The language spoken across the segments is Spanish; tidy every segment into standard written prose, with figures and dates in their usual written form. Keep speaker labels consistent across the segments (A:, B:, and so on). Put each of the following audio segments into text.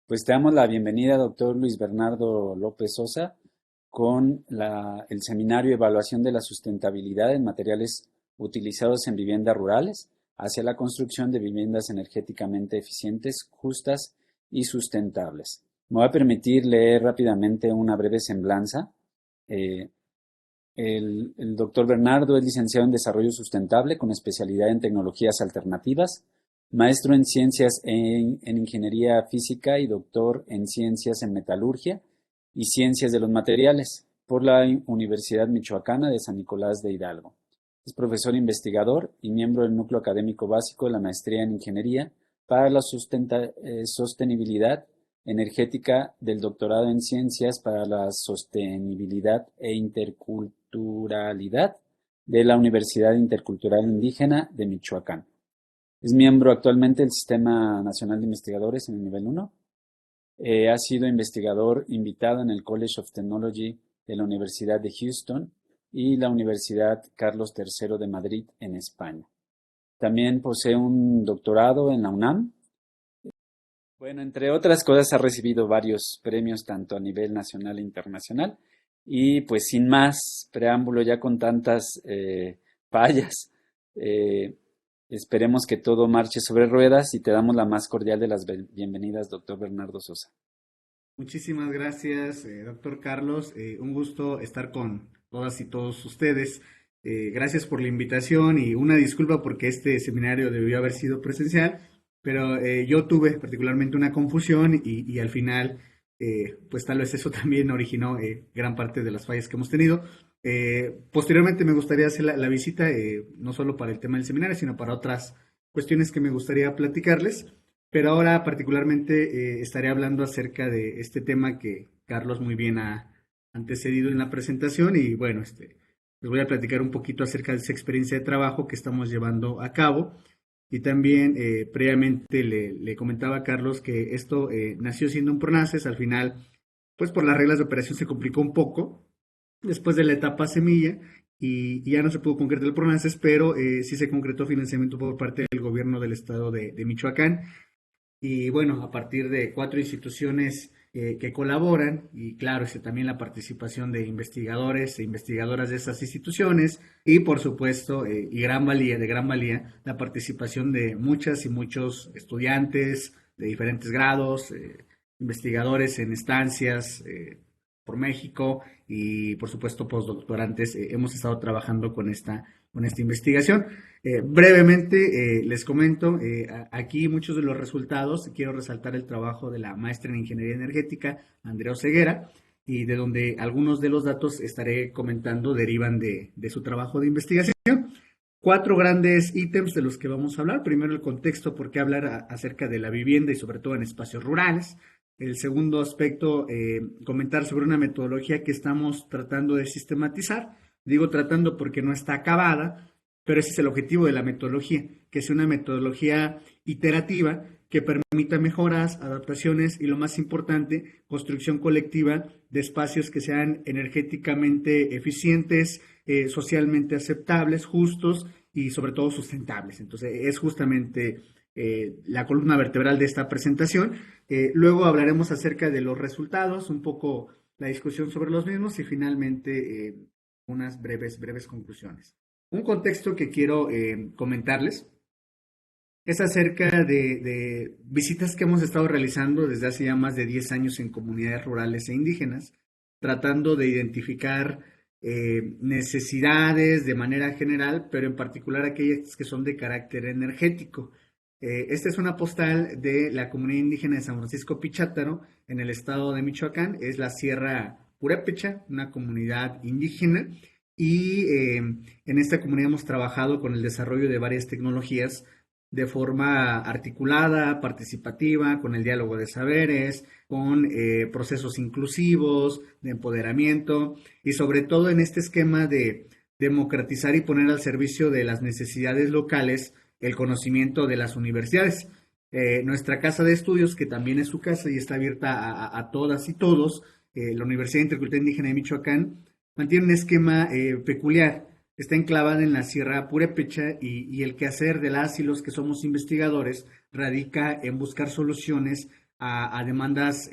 A: Pues te damos la bienvenida, doctor Luis Bernardo López Sosa, con el seminario Evaluación de la Sustentabilidad en Materiales Utilizados en Viviendas Rurales hacia la construcción de viviendas energéticamente eficientes, justas y sustentables. Me voy a permitir leer rápidamente una breve semblanza. Eh, el doctor Bernardo es licenciado en Desarrollo Sustentable con especialidad en tecnologías alternativas, maestro en ciencias en ingeniería física y doctor en ciencias en metalurgia y ciencias de los materiales por la Universidad Michoacana de San Nicolás de Hidalgo. Es profesor investigador y miembro del núcleo académico básico de la maestría en ingeniería para la sostenibilidad energética del doctorado en ciencias para la sostenibilidad e interculturalidad de la Universidad Intercultural Indígena de Michoacán. Es miembro actualmente del Sistema Nacional de Investigadores en el nivel 1. Ha sido investigador invitado en el College of Technology de la Universidad de Houston y la Universidad Carlos III de Madrid en España. También posee un doctorado en la UNAM. Bueno, entre otras cosas ha recibido varios premios tanto a nivel nacional e internacional. Y pues sin más preámbulo, ya con tantas fallas, esperemos que todo marche sobre ruedas y te damos la más cordial de las bienvenidas, doctor Bernardo Sosa.
B: Muchísimas gracias, doctor Carlos. Un gusto estar con todas y todos ustedes. Gracias por la invitación y una disculpa porque este seminario debió haber sido presencial, pero yo tuve particularmente una confusión y al final, pues tal vez eso también originó gran parte de las fallas que hemos tenido. Posteriormente me gustaría hacer la visita, no solo para el tema del seminario, sino para otras cuestiones que me gustaría platicarles. Pero ahora particularmente estaré hablando acerca de este tema que Carlos muy bien ha antecedido en la presentación y bueno, les voy a platicar un poquito acerca de esa experiencia de trabajo que estamos llevando a cabo y también previamente le comentaba a Carlos que esto nació siendo un PRONACES, al final pues por las reglas de operación se complicó un poco después de la etapa semilla y ya no se pudo concretar el PRONACES, pero sí se concretó financiamiento por parte del gobierno del estado de Michoacán. Y bueno, a partir de 4 instituciones que colaboran, y claro, también la participación de investigadores e investigadoras de esas instituciones, y por supuesto, y de gran valía, la participación de muchas y muchos estudiantes de diferentes grados, investigadores en estancias por México, y por supuesto postdoctorantes. Hemos estado trabajando con esta investigación. Brevemente les comento, aquí muchos de los resultados, quiero resaltar el trabajo de la maestra en Ingeniería Energética, Andrea Oseguera, y de donde algunos de los datos estaré comentando derivan de su trabajo de investigación. 4 grandes ítems de los que vamos a hablar. Primero, el contexto, por qué hablar acerca de la vivienda y sobre todo en espacios rurales. El segundo aspecto, comentar sobre una metodología que estamos tratando de sistematizar. Digo tratando porque no está acabada, pero ese es el objetivo de la metodología, que sea una metodología iterativa que permita mejoras, adaptaciones y lo más importante, construcción colectiva de espacios que sean energéticamente eficientes, socialmente aceptables, justos y sobre todo sustentables. Entonces es justamente la columna vertebral de esta presentación. Luego hablaremos acerca de los resultados, un poco la discusión sobre los mismos y finalmente unas breves conclusiones. Un contexto que quiero comentarles es acerca de visitas que hemos estado realizando desde hace ya más de 10 años en comunidades rurales e indígenas, tratando de identificar necesidades de manera general, pero en particular aquellas que son de carácter energético. Esta es una postal de la comunidad indígena de San Francisco Pichátaro, en el estado de Michoacán. Es la Sierra Purépecha, una comunidad indígena, y en esta comunidad hemos trabajado con el desarrollo de varias tecnologías de forma articulada, participativa, con el diálogo de saberes, con procesos inclusivos, de empoderamiento y sobre todo en este esquema de democratizar y poner al servicio de las necesidades locales el conocimiento de las universidades. Nuestra casa de estudios, que también es su casa y está abierta a todas y todos, la Universidad Intercultural Indígena de Michoacán, mantiene un esquema peculiar. Está enclavada en la Sierra Purépecha y el quehacer de las y los que somos investigadores radica en buscar soluciones a demandas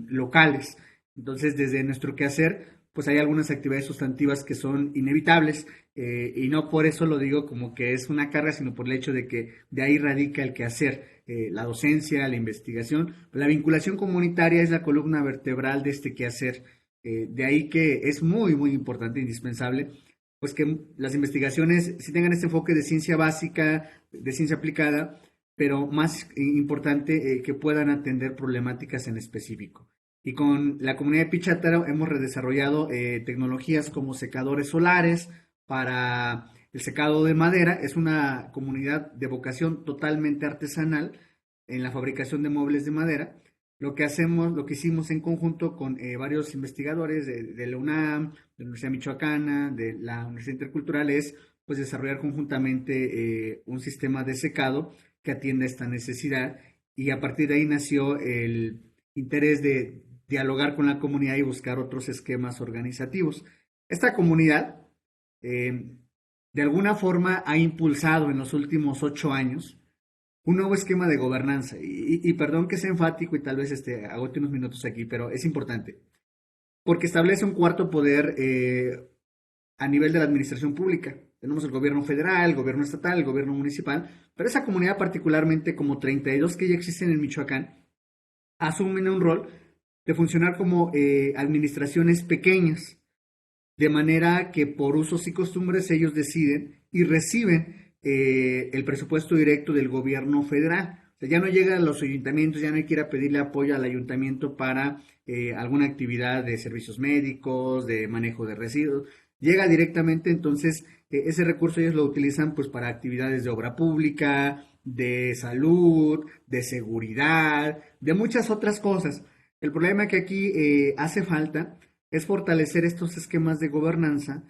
B: locales. Entonces, desde nuestro quehacer, pues hay algunas actividades sustantivas que son inevitables, y no por eso lo digo como que es una carga, sino por el hecho de que de ahí radica el quehacer, la docencia, la investigación. La vinculación comunitaria es la columna vertebral de este quehacer, de ahí que es muy, muy importante, indispensable, pues que las investigaciones sí tengan este enfoque de ciencia básica, de ciencia aplicada, pero más importante, que puedan atender problemáticas en específico. Y con la comunidad de Pichátaro hemos redesarrollado tecnologías como secadores solares para el secado de madera. Es una comunidad de vocación totalmente artesanal en la fabricación de muebles de madera. Lo que hicimos en conjunto con varios investigadores de la UNAM, de la Universidad Michoacana, de la Universidad Intercultural, es pues desarrollar conjuntamente un sistema de secado que atienda esta necesidad, y a partir de ahí nació el interés de dialogar con la comunidad y buscar otros esquemas organizativos. Esta comunidad, de alguna forma, ha impulsado en los últimos 8 años un nuevo esquema de gobernanza. Y perdón que sea enfático y tal vez agote unos minutos aquí, pero es importante, porque establece un cuarto poder a nivel de la administración pública. Tenemos el gobierno federal, el gobierno estatal, el gobierno municipal, pero esa comunidad, particularmente como 32 que ya existen en Michoacán, asumen un rol de funcionar como administraciones pequeñas, de manera que por usos y costumbres ellos deciden y reciben el presupuesto directo del gobierno federal. O sea, ya no llega a los ayuntamientos, ya no hay que ir a pedirle apoyo al ayuntamiento para alguna actividad de servicios médicos, de manejo de residuos. Llega directamente, entonces ese recurso ellos lo utilizan pues para actividades de obra pública, de salud, de seguridad, de muchas otras cosas. El problema que aquí hace falta es fortalecer estos esquemas de gobernanza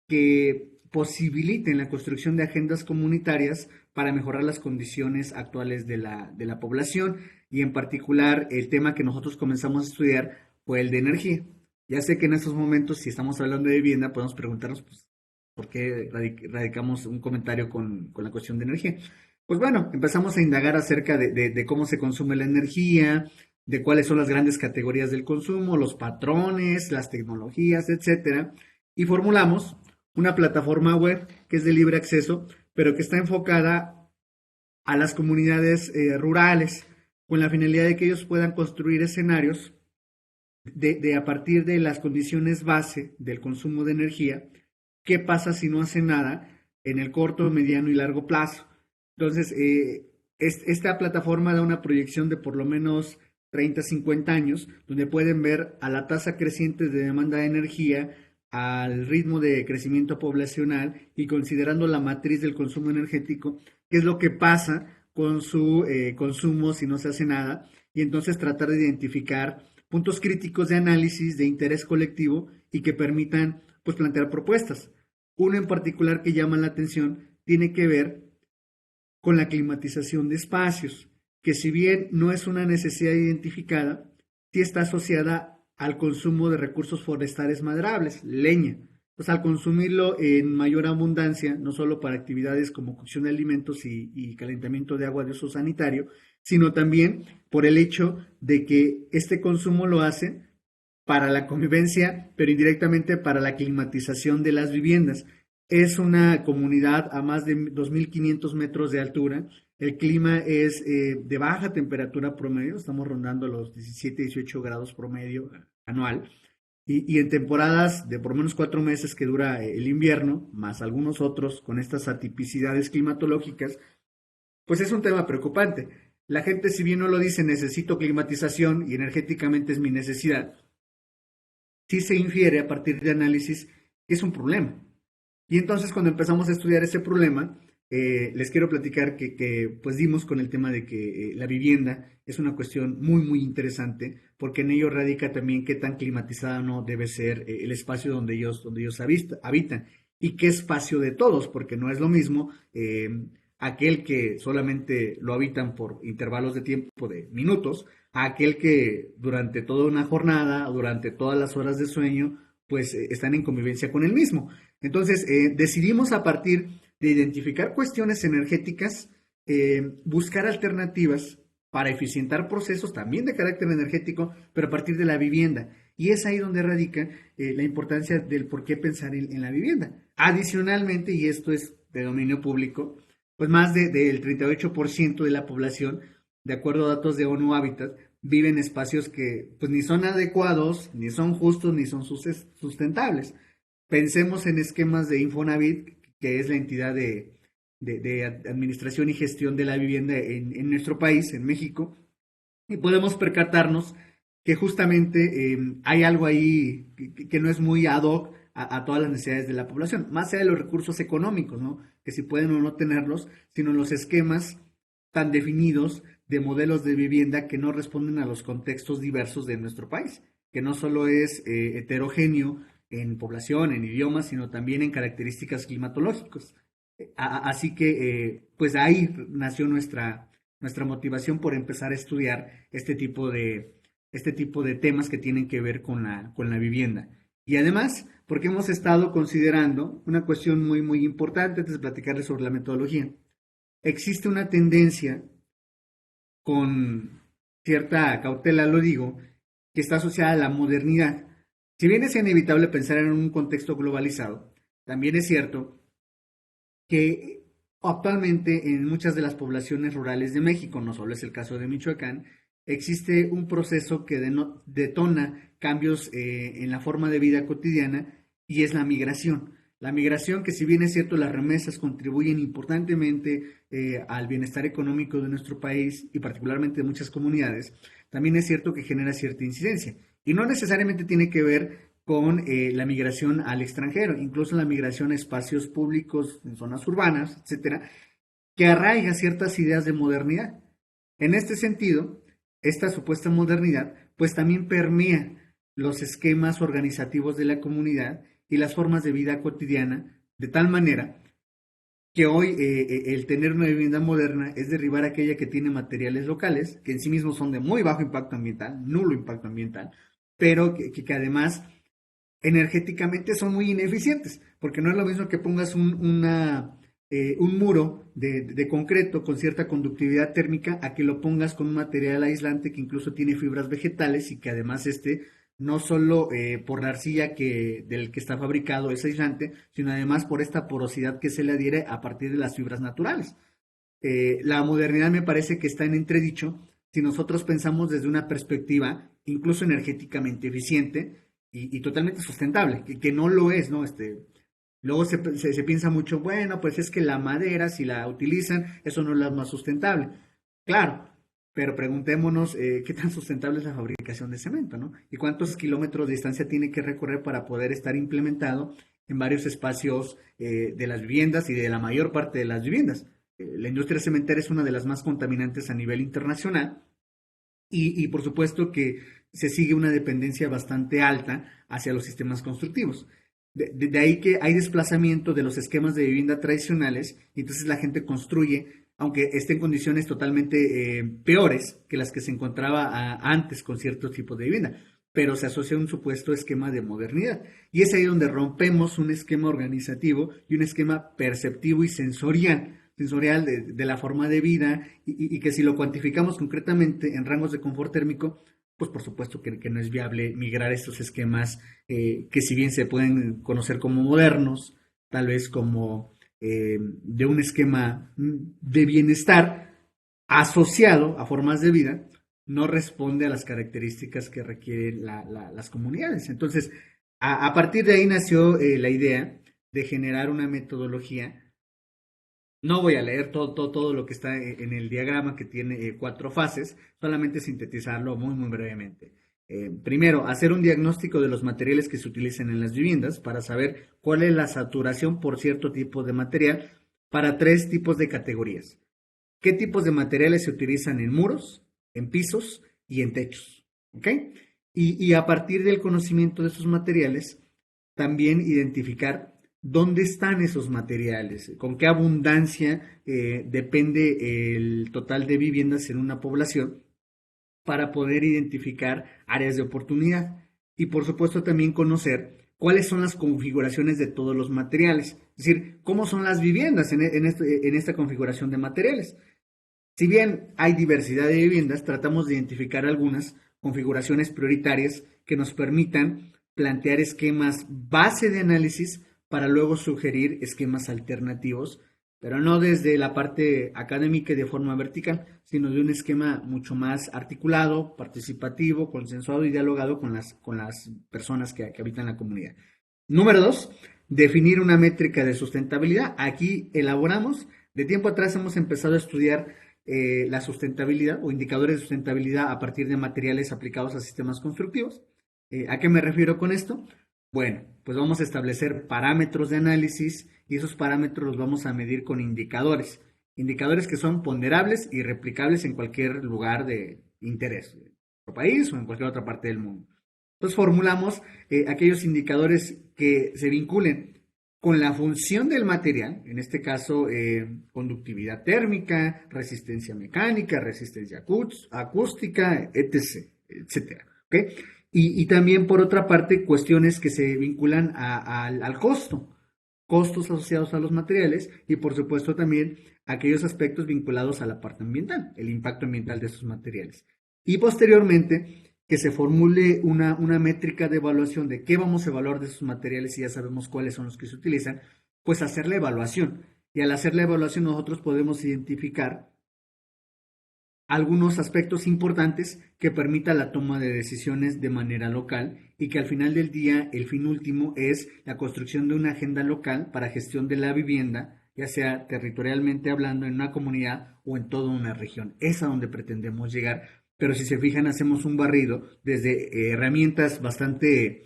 B: que posibiliten la construcción de agendas comunitarias para mejorar las condiciones actuales de la población, y en particular el tema que nosotros comenzamos a estudiar fue el de energía. Ya sé que en estos momentos, si estamos hablando de vivienda, podemos preguntarnos pues, por qué radicamos un comentario con la cuestión de energía. Pues bueno, empezamos a indagar acerca de cómo se consume la energía, de cuáles son las grandes categorías del consumo, los patrones, las tecnologías, etcétera, y formulamos una plataforma web que es de libre acceso, pero que está enfocada a las comunidades rurales, con la finalidad de que ellos puedan construir escenarios de a partir de las condiciones base del consumo de energía. ¿Qué pasa si no hace nada en el corto, mediano y largo plazo? Entonces, esta plataforma da una proyección de por lo menos 30, 50 años, donde pueden ver a la tasa creciente de demanda de energía, al ritmo de crecimiento poblacional y considerando la matriz del consumo energético, qué es lo que pasa con su consumo si no se hace nada, y entonces tratar de identificar puntos críticos de análisis de interés colectivo y que permitan pues plantear propuestas. Uno en particular que llama la atención tiene que ver con la climatización de espacios, que si bien no es una necesidad identificada, sí está asociada al consumo de recursos forestales maderables, leña. Pues al consumirlo en mayor abundancia, no solo para actividades como cocción de alimentos y calentamiento de agua de uso sanitario, sino también por el hecho de que este consumo lo hace para la convivencia, pero indirectamente para la climatización de las viviendas. Es una comunidad a más de 2.500 metros de altura. El clima es de baja temperatura promedio, estamos rondando los 17, 18 grados promedio anual. Y en temporadas de por lo menos 4 meses que dura el invierno, más algunos otros con estas atipicidades climatológicas, pues es un tema preocupante. La gente, si bien no lo dice, necesito climatización y energéticamente es mi necesidad, sí se infiere a partir de análisis que es un problema. Y entonces cuando empezamos a estudiar ese problema, les quiero platicar que pues dimos con el tema de que la vivienda es una cuestión muy muy interesante, porque en ello radica también qué tan climatizada no debe ser el espacio donde ellos habitan, y qué espacio de todos, porque no es lo mismo aquel que solamente lo habitan por intervalos de tiempo de minutos, a aquel que durante toda una jornada, durante todas las horas de sueño, pues están en convivencia con el mismo. Entonces, decidimos a partir de identificar cuestiones energéticas, buscar alternativas para eficientar procesos también de carácter energético, pero a partir de la vivienda. Y es ahí donde radica la importancia del por qué pensar en la vivienda. Adicionalmente, y esto es de dominio público, pues más del 38% de la población, de acuerdo a datos de ONU Habitat, vive en espacios que pues ni son adecuados, ni son justos, ni son sustentables. Pensemos en esquemas de Infonavit, que es la entidad de administración y gestión de la vivienda en nuestro país, en México, y podemos percatarnos que justamente hay algo ahí que no es muy ad hoc a todas las necesidades de la población, más allá de los recursos económicos, ¿no? Que si pueden o no tenerlos, sino los esquemas tan definidos de modelos de vivienda que no responden a los contextos diversos de nuestro país, que no solo es heterogéneo en población, en idiomas, sino también en características climatológicas. Así que, pues ahí nació nuestra motivación por empezar a estudiar este tipo de temas que tienen que ver con la vivienda. Y además, porque hemos estado considerando una cuestión muy, muy importante antes de platicarles sobre la metodología. Existe una tendencia, con cierta cautela lo digo, que está asociada a la modernidad. Si bien es inevitable pensar en un contexto globalizado, también es cierto que actualmente en muchas de las poblaciones rurales de México, no solo es el caso de Michoacán, existe un proceso que detona cambios en la forma de vida cotidiana y es la migración. La migración que si bien es cierto las remesas contribuyen importantemente al bienestar económico de nuestro país y particularmente de muchas comunidades, también es cierto que genera cierta incidencia. Y no necesariamente tiene que ver con la migración al extranjero, incluso la migración a espacios públicos, en zonas urbanas, etcétera, que arraiga ciertas ideas de modernidad. En este sentido, esta supuesta modernidad, pues también permea los esquemas organizativos de la comunidad y las formas de vida cotidiana, de tal manera que hoy el tener una vivienda moderna es derribar aquella que tiene materiales locales, que en sí mismos son de muy bajo impacto ambiental, nulo impacto ambiental, pero que además energéticamente son muy ineficientes, porque no es lo mismo que pongas un muro de concreto con cierta conductividad térmica a que lo pongas con un material aislante que incluso tiene fibras vegetales y que además no solo por la arcilla del que está fabricado es aislante, sino además por esta porosidad que se le adhiere a partir de las fibras naturales. La modernidad me parece que está en entredicho si nosotros pensamos desde una perspectiva incluso energéticamente eficiente y totalmente sustentable, que no lo es, ¿no? Luego se piensa mucho, bueno, pues es que la madera, si la utilizan, eso no es la más sustentable. Claro, pero preguntémonos qué tan sustentable es la fabricación de cemento, ¿no? Y cuántos kilómetros de distancia tiene que recorrer para poder estar implementado en varios espacios de las viviendas y de la mayor parte de las viviendas. La industria cementera es una de las más contaminantes a nivel internacional y por supuesto que se sigue una dependencia bastante alta hacia los sistemas constructivos. De ahí que hay desplazamiento de los esquemas de vivienda tradicionales y entonces la gente construye, aunque esté en condiciones totalmente peores que las que se encontraba antes con cierto tipo de vivienda, pero se asocia a un supuesto esquema de modernidad. Y es ahí donde rompemos un esquema organizativo y un esquema perceptivo y sensorial de la forma de vida y que si lo cuantificamos concretamente en rangos de confort térmico, pues por supuesto que no es viable migrar estos esquemas que si bien se pueden conocer como modernos, tal vez como de un esquema de bienestar asociado a formas de vida, no responde a las características que requieren las comunidades. Entonces, a partir de ahí nació la idea de generar una metodología. No voy a leer todo lo que está en el diagrama que tiene 4 fases, solamente sintetizarlo muy, muy brevemente. Primero, hacer un diagnóstico de los materiales que se utilizan en las viviendas para saber cuál es la saturación por cierto tipo de material para 3 tipos de categorías. ¿Qué tipos de materiales se utilizan en muros, en pisos y en techos? ¿Ok? Y a partir del conocimiento de esos materiales, también identificar dónde están esos materiales, con qué abundancia depende el total de viviendas en una población para poder identificar áreas de oportunidad y por supuesto también conocer cuáles son las configuraciones de todos los materiales, es decir, cómo son las viviendas en esta configuración de materiales. Si bien hay diversidad de viviendas, tratamos de identificar algunas configuraciones prioritarias que nos permitan plantear esquemas base de análisis para luego sugerir esquemas alternativos, pero no desde la parte académica y de forma vertical, sino de un esquema mucho más articulado, participativo, consensuado y dialogado con las personas que habitan la comunidad. Número dos, definir una métrica de sustentabilidad. Aquí elaboramos, de tiempo atrás hemos empezado a estudiar la sustentabilidad o indicadores de sustentabilidad a partir de materiales aplicados a sistemas constructivos. ¿A qué me refiero con esto? Bueno, pues vamos a establecer parámetros de análisis y esos parámetros los vamos a medir con indicadores. Indicadores que son ponderables y replicables en cualquier lugar de interés, en nuestro país o en cualquier otra parte del mundo. Entonces formulamos aquellos indicadores que se vinculen con la función del material, en este caso conductividad térmica, resistencia mecánica, resistencia acústica, etc., etcétera. ¿Okay? Y también, por otra parte, cuestiones que se vinculan al costo, costos asociados a los materiales y, por supuesto, también aquellos aspectos vinculados a la parte ambiental, el impacto ambiental de estos materiales. Y posteriormente, que se formule una métrica de evaluación de qué vamos a evaluar de esos materiales y ya sabemos cuáles son los que se utilizan, pues hacer la evaluación. Y al hacer la evaluación nosotros podemos identificar algunos aspectos importantes que permita la toma de decisiones de manera local y que al final del día el fin último es la construcción de una agenda local para gestión de la vivienda, ya sea territorialmente hablando en una comunidad o en toda una región. Es a donde pretendemos llegar, pero si se fijan hacemos un barrido desde herramientas bastante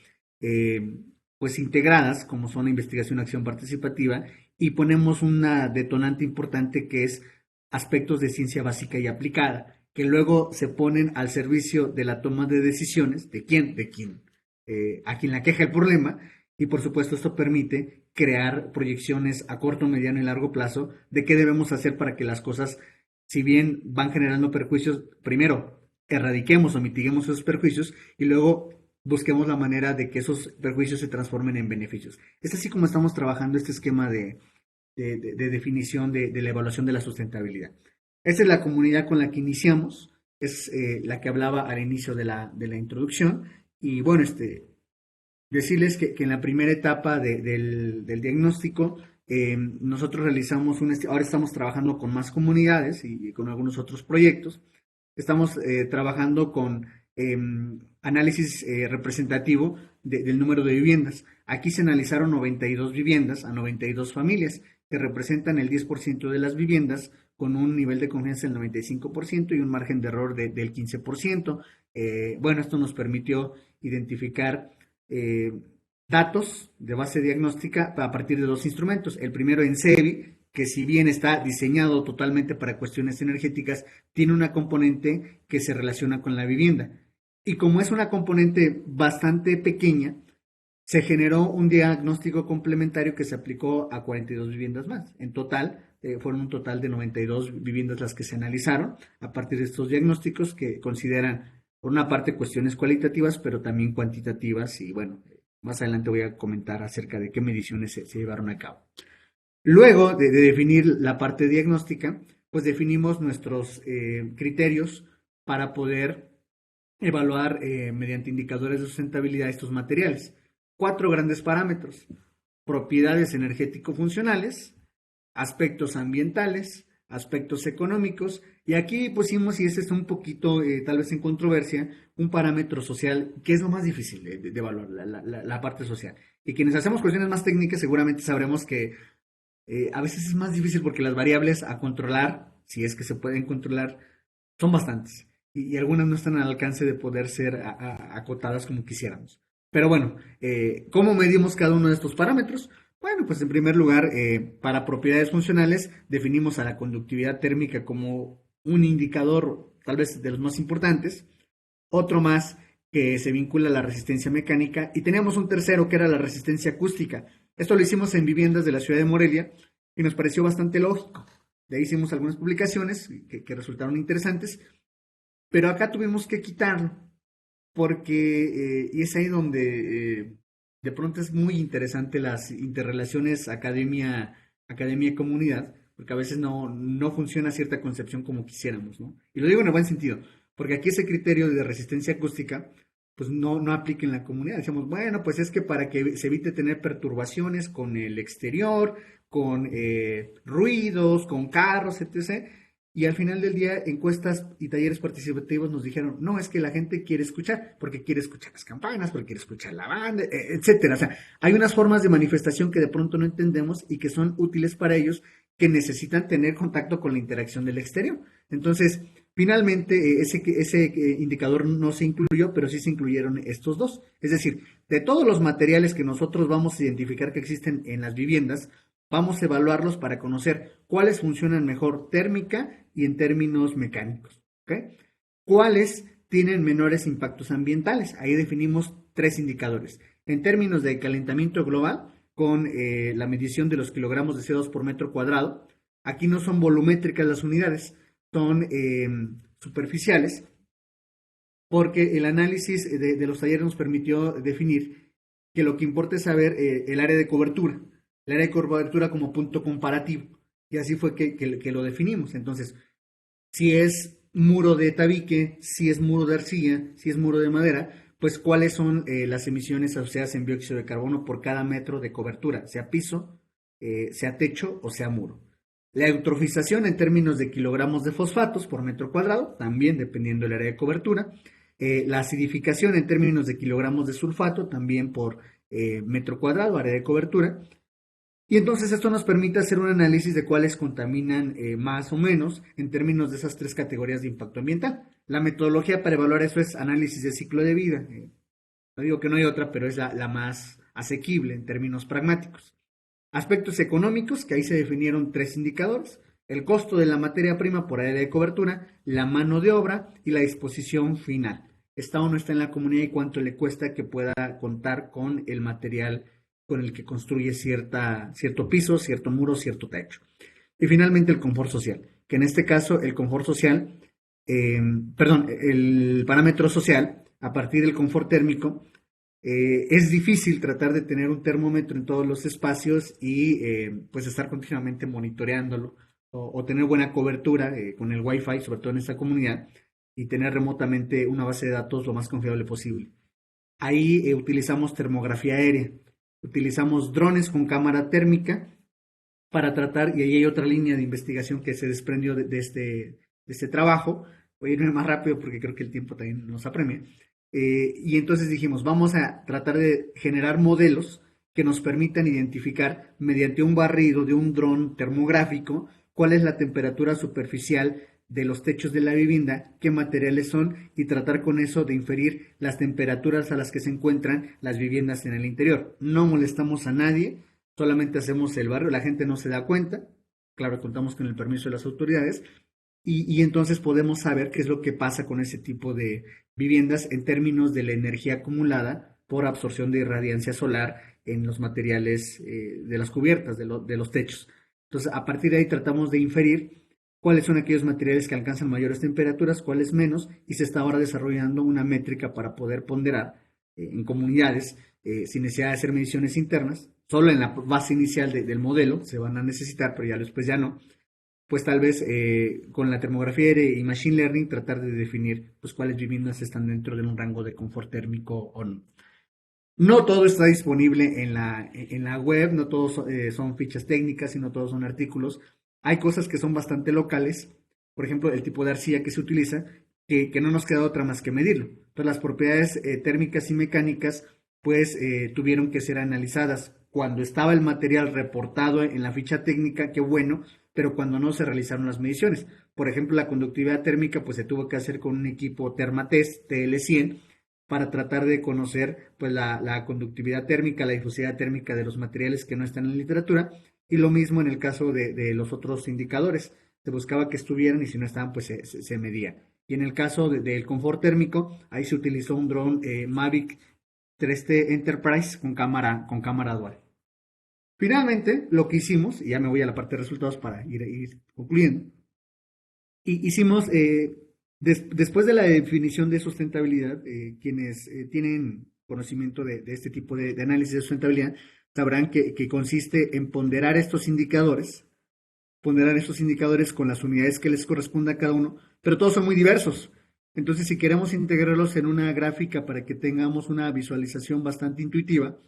B: pues integradas como son la investigación, acción participativa y ponemos una detonante importante que es aspectos de ciencia básica y aplicada, que luego se ponen al servicio de la toma de decisiones de quién, a quien la queja el problema, y por supuesto esto permite crear proyecciones a corto, mediano y largo plazo de qué debemos hacer para que las cosas, si bien van generando perjuicios, primero erradiquemos o mitiguemos esos perjuicios y luego busquemos la manera de que esos perjuicios se transformen en beneficios. Es así como estamos trabajando este esquema de definición de la evaluación de la sustentabilidad. Esta es la comunidad con la que iniciamos, es la que hablaba al inicio de la introducción. Y bueno, decirles que en la primera etapa del diagnóstico, nosotros realizamos ahora estamos trabajando con más comunidades y con algunos otros proyectos. Estamos trabajando con análisis representativo del número de viviendas. Aquí se analizaron 92 viviendas a 92 familias que representan el 10% de las viviendas con un nivel de confianza del 95% y un margen de error del 15%. Bueno, esto nos permitió identificar datos de base diagnóstica a partir de dos instrumentos. El primero en CEBI, que si bien está diseñado totalmente para cuestiones energéticas, tiene una componente que se relaciona con la vivienda. Y como es una componente bastante pequeña, se generó un diagnóstico complementario que se aplicó a 42 viviendas más. En total, fueron un total de 92 viviendas las que se analizaron a partir de estos diagnósticos que consideran, por una parte, cuestiones cualitativas, pero también cuantitativas. Y bueno, más adelante voy a comentar acerca de qué mediciones se llevaron a cabo. Luego de definir la parte diagnóstica, pues definimos nuestros criterios para poder evaluar mediante indicadores de sustentabilidad estos materiales. 4 grandes parámetros: propiedades energético-funcionales, aspectos ambientales, aspectos económicos, y aquí pusimos, y este está un poquito tal vez en controversia, un parámetro social, que es lo más difícil de evaluar, la parte social. Y quienes hacemos cuestiones más técnicas seguramente sabremos que a veces es más difícil porque las variables a controlar, si es que se pueden controlar, son bastantes y algunas no están al alcance de poder ser acotadas como quisiéramos. Pero bueno, ¿cómo medimos cada uno de estos parámetros? Bueno, pues en primer lugar, para propiedades funcionales definimos a la conductividad térmica como un indicador tal vez de los más importantes, otro más que se vincula a la resistencia mecánica y teníamos un tercero que era la resistencia acústica. Esto lo hicimos en viviendas de la ciudad de Morelia y nos pareció bastante lógico. De ahí hicimos algunas publicaciones que resultaron interesantes, pero acá tuvimos que quitarlo porque, y es ahí donde de pronto es muy interesante las interrelaciones academia-comunidad, porque a veces no funciona cierta concepción como quisiéramos, ¿no? Y lo digo en el buen sentido, porque aquí ese criterio de resistencia acústica pues no aplica en la comunidad. Decimos, bueno, pues es que para que se evite tener perturbaciones con el exterior, con ruidos, con carros, etc. Y al final del día, encuestas y talleres participativos nos dijeron, no, es que la gente quiere escuchar, porque quiere escuchar las campanas, porque quiere escuchar la banda, etcétera. O sea, hay unas formas de manifestación que de pronto no entendemos y que son útiles para ellos, que necesitan tener contacto con la interacción del exterior. Entonces, finalmente, ese indicador no se incluyó, pero sí se incluyeron estos dos. Es decir, de todos los materiales que nosotros vamos a identificar que existen en las viviendas, vamos a evaluarlos para conocer cuáles funcionan mejor térmica y en términos mecánicos. ¿Okay? ¿Cuáles tienen menores impactos ambientales? Ahí definimos tres indicadores. En términos de calentamiento global, con la medición de los kilogramos de CO2 por metro cuadrado, aquí no son volumétricas las unidades, son superficiales, porque el análisis de los talleres nos permitió definir que lo que importa es saber el área de cobertura, el área de cobertura como punto comparativo, y así fue que lo definimos. Entonces, si es muro de tabique, si es muro de arcilla, si es muro de madera, pues cuáles son las emisiones asociadas en dióxido de carbono por cada metro de cobertura, sea piso, sea techo o sea muro. La eutrofización en términos de kilogramos de fosfatos por metro cuadrado, también dependiendo del área de cobertura. La acidificación en términos de kilogramos de sulfato, también por metro cuadrado, área de cobertura. Y entonces esto nos permite hacer un análisis de cuáles contaminan más o menos en términos de esas tres categorías de impacto ambiental. La metodología para evaluar eso es análisis de ciclo de vida. No digo que no hay otra, pero es la más asequible en términos pragmáticos. Aspectos económicos, que ahí se definieron tres indicadores: el costo de la materia prima por área de cobertura, la mano de obra y la disposición final. Está o no está en la comunidad y cuánto le cuesta que pueda contar con el material con el que construye cierto piso, cierto muro, cierto techo. Y finalmente el confort social, que en este caso el confort social, el parámetro social, a partir del confort térmico, es difícil tratar de tener un termómetro en todos los espacios y pues estar continuamente monitoreándolo o tener buena cobertura con el Wi-Fi, sobre todo en esta comunidad, y tener remotamente una base de datos lo más confiable posible. Ahí utilizamos termografía aérea, utilizamos drones con cámara térmica para tratar, y ahí hay otra línea de investigación que se desprendió de este trabajo. Voy a irme más rápido porque creo que el tiempo también nos apremia. Y entonces dijimos, vamos a tratar de generar modelos que nos permitan identificar mediante un barrido de un dron termográfico cuál es la temperatura superficial de los techos de la vivienda, qué materiales son y tratar con eso de inferir las temperaturas a las que se encuentran las viviendas en el interior. No molestamos a nadie, solamente hacemos el barrio, la gente no se da cuenta, claro, contamos con el permiso de las autoridades, y entonces podemos saber qué es lo que pasa con ese tipo de viviendas en términos de la energía acumulada por absorción de irradiancia solar en los materiales de las cubiertas, de los techos. Entonces, a partir de ahí tratamos de inferir cuáles son aquellos materiales que alcanzan mayores temperaturas, cuáles menos, y se está ahora desarrollando una métrica para poder ponderar en comunidades sin necesidad de hacer mediciones internas. Solo en la base inicial del modelo se van a necesitar, pero ya después ya no. Pues tal vez con la termografía y machine learning tratar de definir pues cuáles viviendas están dentro de un rango de confort térmico o no. No todo está disponible en la web, no todos son fichas técnicas y no todos son artículos. Hay cosas que son bastante locales, por ejemplo, el tipo de arcilla que se utiliza, que no nos queda otra más que medirlo. Entonces, las propiedades térmicas y mecánicas, pues, tuvieron que ser analizadas cuando estaba el material reportado en la ficha técnica, qué bueno, pero cuando no se realizaron las mediciones. Por ejemplo, la conductividad térmica, pues, se tuvo que hacer con un equipo Thermatest TL100 para tratar de conocer pues la conductividad térmica, la difusividad térmica de los materiales que no están en la literatura, y lo mismo en el caso de los otros indicadores, se buscaba que estuvieran y si no estaban pues se medía. Y en el caso del confort térmico, ahí se utilizó un dron Mavic 3T Enterprise con cámara dual. Finalmente, lo que hicimos, y ya me voy a la parte de resultados para ir concluyendo, hicimos después de la definición de sustentabilidad, quienes tienen conocimiento de este tipo de análisis de sustentabilidad sabrán que consiste en ponderar estos indicadores ponderar estos indicadores con las unidades que les corresponda a cada uno, pero todos son muy diversos. Entonces, si queremos integrarlos en una gráfica para que tengamos una visualización bastante intuitiva,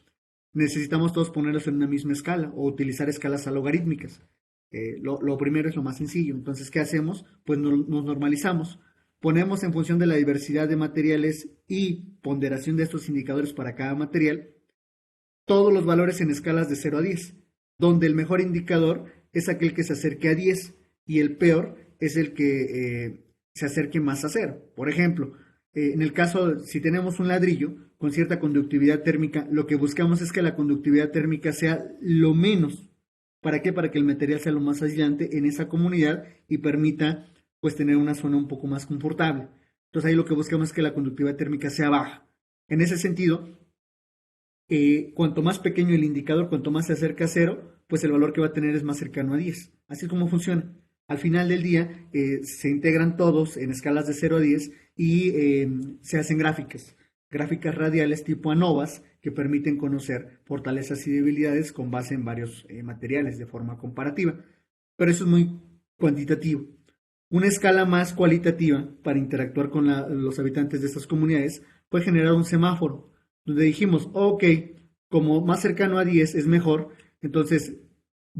B: necesitamos todos ponerlos en una misma escala o utilizar escalas logarítmicas. Lo primero es lo más sencillo. Entonces, ¿qué hacemos? Pues nos normalizamos. Ponemos en función de la diversidad de materiales y ponderación de estos indicadores para cada material todos los valores en escalas de 0 a 10, donde el mejor indicador es aquel que se acerque a 10 y el peor es el que se acerque más a 0. Por ejemplo, en el caso, si tenemos un ladrillo con cierta conductividad térmica, lo que buscamos es que la conductividad térmica sea lo menos. ¿Para qué? Para que el material sea lo más aislante en esa comunidad y permita pues tener una zona un poco más confortable. Entonces ahí lo que buscamos es que la conductividad térmica sea baja. En ese sentido, cuanto más pequeño el indicador, cuanto más se acerca a 0, pues el valor que va a tener es más cercano a 10. Así es como funciona. Al final del día se integran todos en escalas de 0 a 10 y se hacen gráficas radiales tipo ANOVAs que permiten conocer fortalezas y debilidades con base en varios materiales de forma comparativa. Pero eso es muy cuantitativo. Una escala más cualitativa para interactuar con los habitantes de estas comunidades puede generar un semáforo donde dijimos, ok, como más cercano a 10 es mejor, entonces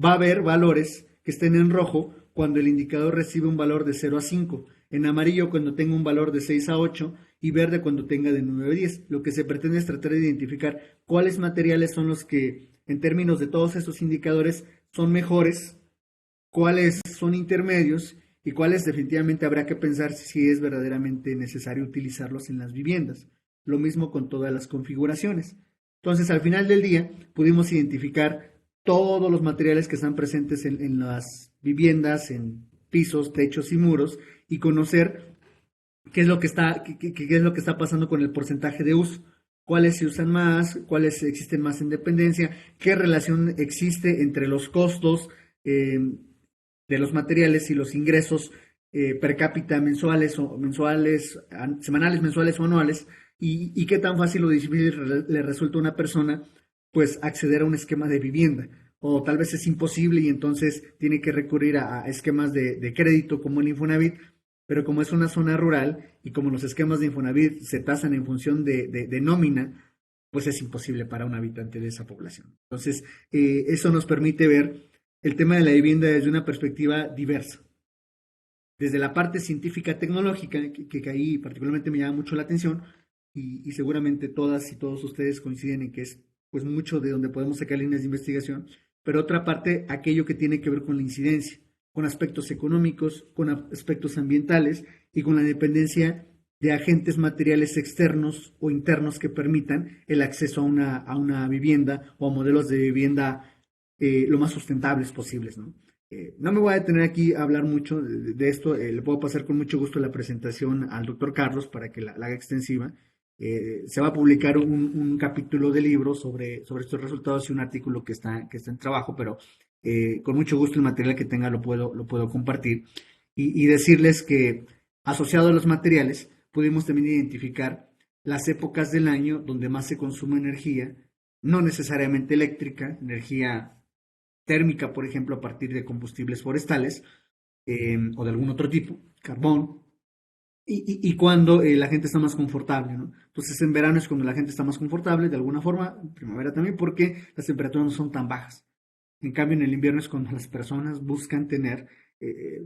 B: va a haber valores que estén en rojo cuando el indicador recibe un valor de 0 a 5, en amarillo cuando tenga un valor de 6 a 8 y verde cuando tenga de 9 a 10. Lo que se pretende es tratar de identificar cuáles materiales son los que, en términos de todos estos indicadores, son mejores, cuáles son intermedios y cuáles definitivamente habrá que pensar si es verdaderamente necesario utilizarlos en las viviendas. Lo mismo con todas las configuraciones. Entonces, al final del día, pudimos identificar todos los materiales que están presentes en las viviendas, en pisos, techos y muros, y conocer qué es lo que está pasando con el porcentaje de uso, cuáles se usan más, cuáles existen más en dependencia, qué relación existe entre los costos de los materiales y los ingresos per cápita mensuales, semanales, mensuales o anuales, y qué tan fácil o difícil le resulta a una persona pues acceder a un esquema de vivienda, o tal vez es imposible y entonces tiene que recurrir a esquemas de crédito como el Infonavit, pero como es una zona rural y como los esquemas de Infonavit se tasan en función de nómina, pues es imposible para un habitante de esa población. Entonces, eso nos permite ver el tema de la vivienda desde una perspectiva diversa. Desde la parte científica tecnológica, que ahí particularmente me llama mucho la atención, y seguramente todas y todos ustedes coinciden en que es pues mucho de donde podemos sacar líneas de investigación, pero otra parte, aquello que tiene que ver con la incidencia, con aspectos económicos, con aspectos ambientales y con la dependencia de agentes materiales externos o internos que permitan el acceso a una vivienda o a modelos de vivienda lo más sustentables posibles, ¿no? No me voy a detener aquí a hablar mucho de esto, le puedo pasar con mucho gusto la presentación al doctor Carlos para que la haga extensiva. Se va a publicar un capítulo de libro sobre estos resultados y un artículo que está en trabajo, pero con mucho gusto el material que tenga lo puedo compartir y decirles que asociado a los materiales pudimos también identificar las épocas del año donde más se consume energía, no necesariamente eléctrica, energía térmica, por ejemplo, a partir de combustibles forestales o de algún otro tipo, carbón, y cuando la gente está más confortable, ¿no? Entonces en verano es cuando la gente está más confortable, de alguna forma, en primavera también, porque las temperaturas no son tan bajas. En cambio, en el invierno es cuando las personas buscan tener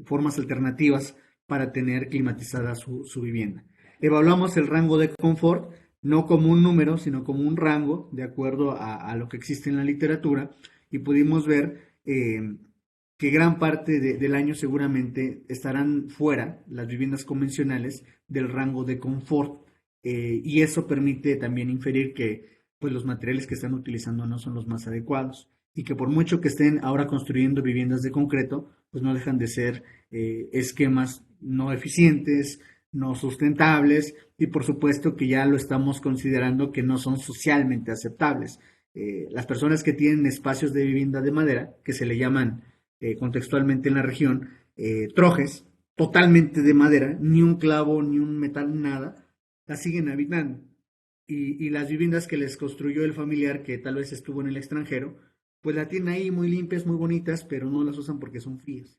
B: formas alternativas para tener climatizada su vivienda. Evaluamos el rango de confort, no como un número, sino como un rango, de acuerdo a lo que existe en la literatura, y pudimos ver que gran parte del año seguramente estarán fuera las viviendas convencionales del rango de confort, y eso permite también inferir que pues, los materiales que están utilizando no son los más adecuados y que por mucho que estén ahora construyendo viviendas de concreto, pues no dejan de ser esquemas no eficientes, no sustentables y por supuesto que ya lo estamos considerando que no son socialmente aceptables. Las personas que tienen espacios de vivienda de madera, que se le llaman contextualmente en la región, trojes, totalmente de madera, ni un clavo, ni un metal, nada, las siguen habitando. Y las viviendas que les construyó el familiar que tal vez estuvo en el extranjero, pues la tienen ahí muy limpias, muy bonitas, pero no las usan porque son frías.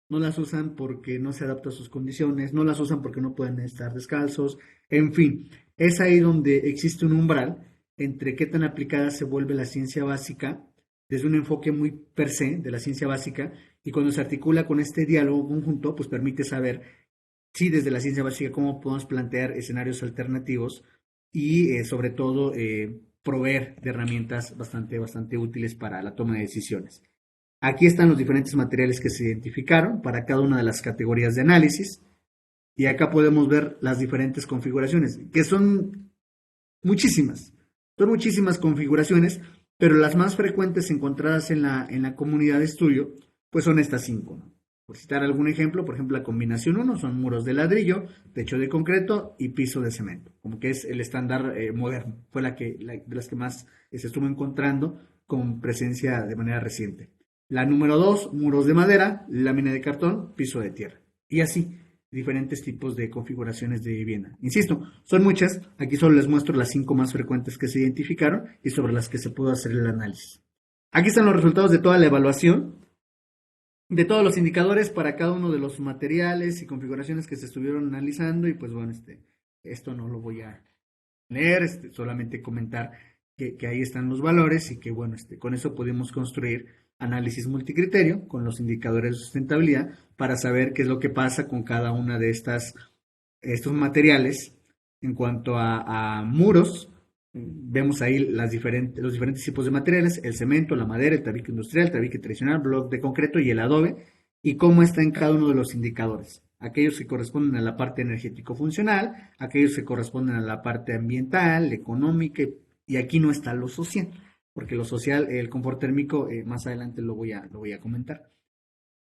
B: No las usan porque no se adapta a sus condiciones, no las usan porque no pueden estar descalzos, en fin, es ahí donde existe un umbral entre qué tan aplicada se vuelve la ciencia básica desde un enfoque muy per se de la ciencia básica y cuando se articula con este diálogo conjunto, pues permite saber sí desde la ciencia básica cómo podemos plantear escenarios alternativos y sobre todo proveer de herramientas bastante útiles para la toma de decisiones. Aquí están los diferentes materiales que se identificaron para cada una de las categorías de análisis y acá podemos ver las diferentes configuraciones, que muchísimas, son muchísimas configuraciones, pero las más frecuentes encontradas en la comunidad de estudio, pues son estas cinco, ¿no? Por citar algún ejemplo, por ejemplo, la combinación uno son muros de ladrillo, techo de concreto y piso de cemento, como que es el estándar moderno, fue de las que más se estuvo encontrando con presencia de manera reciente. La número 2, muros de madera, lámina de cartón, piso de tierra. Y así, diferentes tipos de configuraciones de vivienda. Insisto, son muchas, aquí solo les muestro las 5 más frecuentes que se identificaron y sobre las que se pudo hacer el análisis. Aquí están los resultados de toda la evaluación, de todos los indicadores para cada uno de los materiales y configuraciones que se estuvieron analizando y pues bueno, esto no lo voy a leer, solamente comentar que ahí están los valores y que bueno, con eso pudimos construir análisis multicriterio con los indicadores de sustentabilidad para saber qué es lo que pasa con cada una de estos materiales. En cuanto a muros, vemos ahí los diferentes tipos de materiales, el cemento, la madera, el tabique industrial, el tabique tradicional, bloque de concreto y el adobe, y cómo está en cada uno de los indicadores. Aquellos que corresponden a la parte energético-funcional, aquellos que corresponden a la parte ambiental, económica, y aquí no está lo social, porque lo social, el confort térmico, más adelante lo voy a comentar.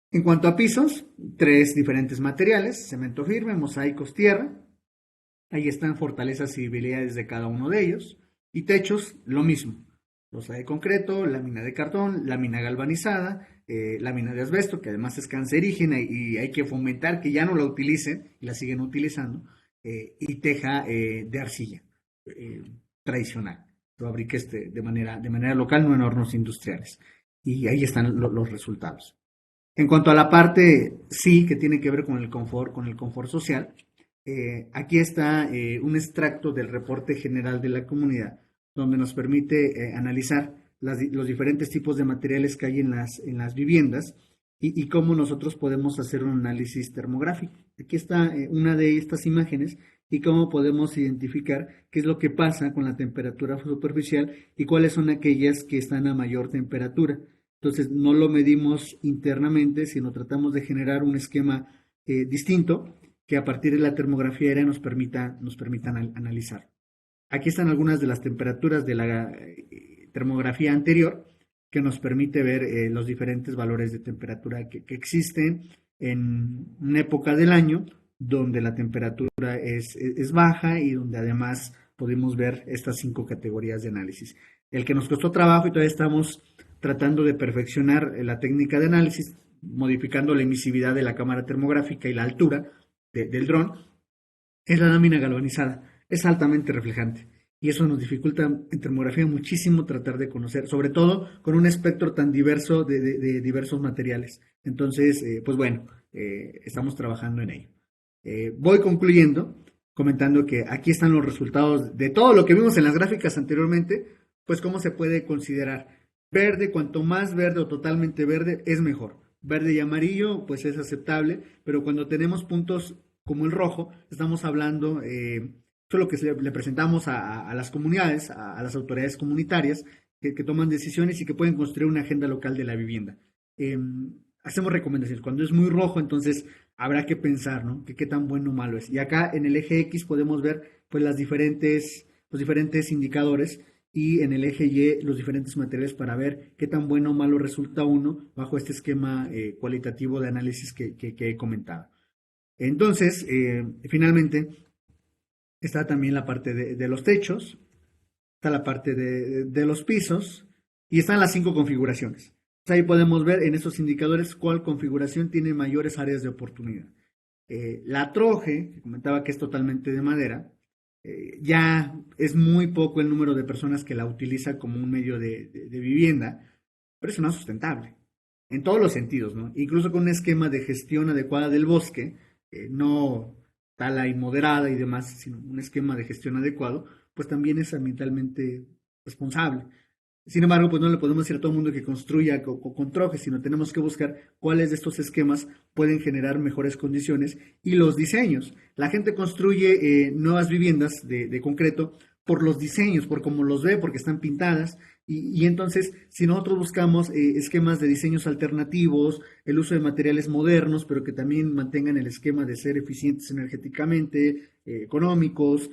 B: En cuanto a pisos, 3 diferentes materiales, cemento firme, mosaicos, tierra. Ahí están fortalezas y debilidades de cada uno de ellos. Y techos, lo mismo. Losa de concreto, lámina de cartón, lámina galvanizada, lámina de asbesto, que además es cancerígena y hay que fomentar que ya no la utilicen y la siguen utilizando. Y teja de arcilla tradicional. Lo fabriqué de manera local, no en hornos industriales. Y ahí están los resultados. En cuanto a la parte sí que tiene que ver con el confort social, aquí está un extracto del reporte general de la comunidad, donde nos permite analizar los diferentes tipos de materiales que hay en las viviendas y cómo nosotros podemos hacer un análisis termográfico. Aquí está una de estas imágenes y cómo podemos identificar qué es lo que pasa con la temperatura superficial y cuáles son aquellas que están a mayor temperatura. Entonces no lo medimos internamente, sino tratamos de generar un esquema distinto que a partir de la termografía aérea nos permitan analizar. Aquí están algunas de las temperaturas de la termografía anterior que nos permite ver los diferentes valores de temperatura que existen en una época del año donde la temperatura es baja y donde además podemos ver estas 5 categorías de análisis. El que nos costó trabajo y todavía estamos tratando de perfeccionar la técnica de análisis, modificando la emisividad de la cámara termográfica y la altura del dron, es la lámina galvanizada. Es altamente reflejante y eso nos dificulta en termografía muchísimo tratar de conocer, sobre todo con un espectro tan diverso de diversos materiales. Entonces, pues bueno, estamos trabajando en ello. Voy concluyendo comentando que aquí están los resultados de todo lo que vimos en las gráficas anteriormente, pues cómo se puede considerar. Verde, cuanto más verde o totalmente verde es mejor. Verde y amarillo pues es aceptable, pero cuando tenemos puntos como el rojo, estamos hablando, eso es lo que le presentamos a las comunidades, a las autoridades comunitarias que toman decisiones y que pueden construir una agenda local de la vivienda. Hacemos recomendaciones. Cuando es muy rojo, entonces habrá que pensar, ¿no? Que qué tan bueno o malo es. Y acá en el eje X podemos ver pues los diferentes indicadores y en el eje Y los diferentes materiales para ver qué tan bueno o malo resulta uno bajo este esquema cualitativo de análisis que he comentado. Entonces, finalmente, está también la parte de los techos, está la parte de los pisos y están las 5 configuraciones. Ahí podemos ver en estos indicadores cuál configuración tiene mayores áreas de oportunidad. La troje, que comentaba que es totalmente de madera, ya es muy poco el número de personas que la utiliza como un medio de vivienda, pero eso no es sustentable, en todos los sentidos, ¿no? Incluso con un esquema de gestión adecuada del bosque, no tala inmoderada y demás, sino un esquema de gestión adecuado, pues también es ambientalmente responsable. Sin embargo, pues no le podemos decir a todo el mundo que construya con trojes, sino tenemos que buscar cuáles de estos esquemas pueden generar mejores condiciones y los diseños. La gente construye nuevas viviendas de concreto por los diseños, por cómo los ve, porque están pintadas. Y entonces, si nosotros buscamos esquemas de diseños alternativos, el uso de materiales modernos, pero que también mantengan el esquema de ser eficientes energéticamente, económicos,